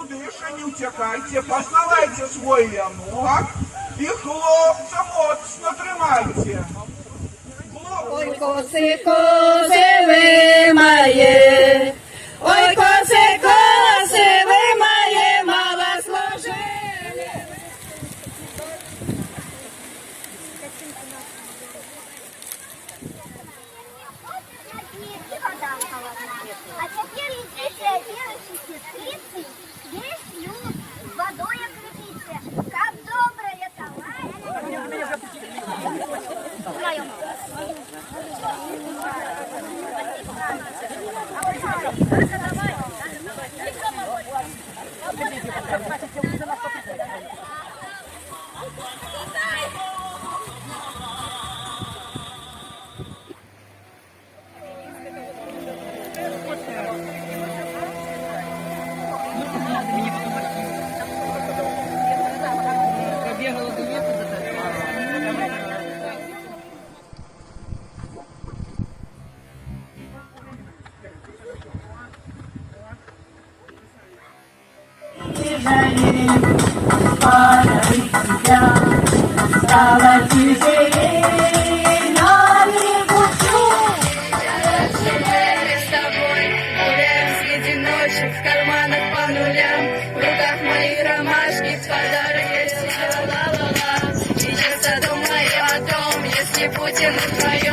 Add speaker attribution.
Speaker 1: кудыше, не утекайте, поставайте свой венок и хлопца моцно тримайте.
Speaker 2: Ой, коси, коси ви має, ой, коси, коси ви має, мала служили.
Speaker 3: А теперь идите, верующие сестрицы, весь юг водой окрепите, как добрая
Speaker 2: Стала тишине на берегу с тобой гуляем среди ночи, в карманах по нулям, в руках мои ромашки, подарок есть еще ла-ла-ла. И часто думаю о том, если Путин вдвоем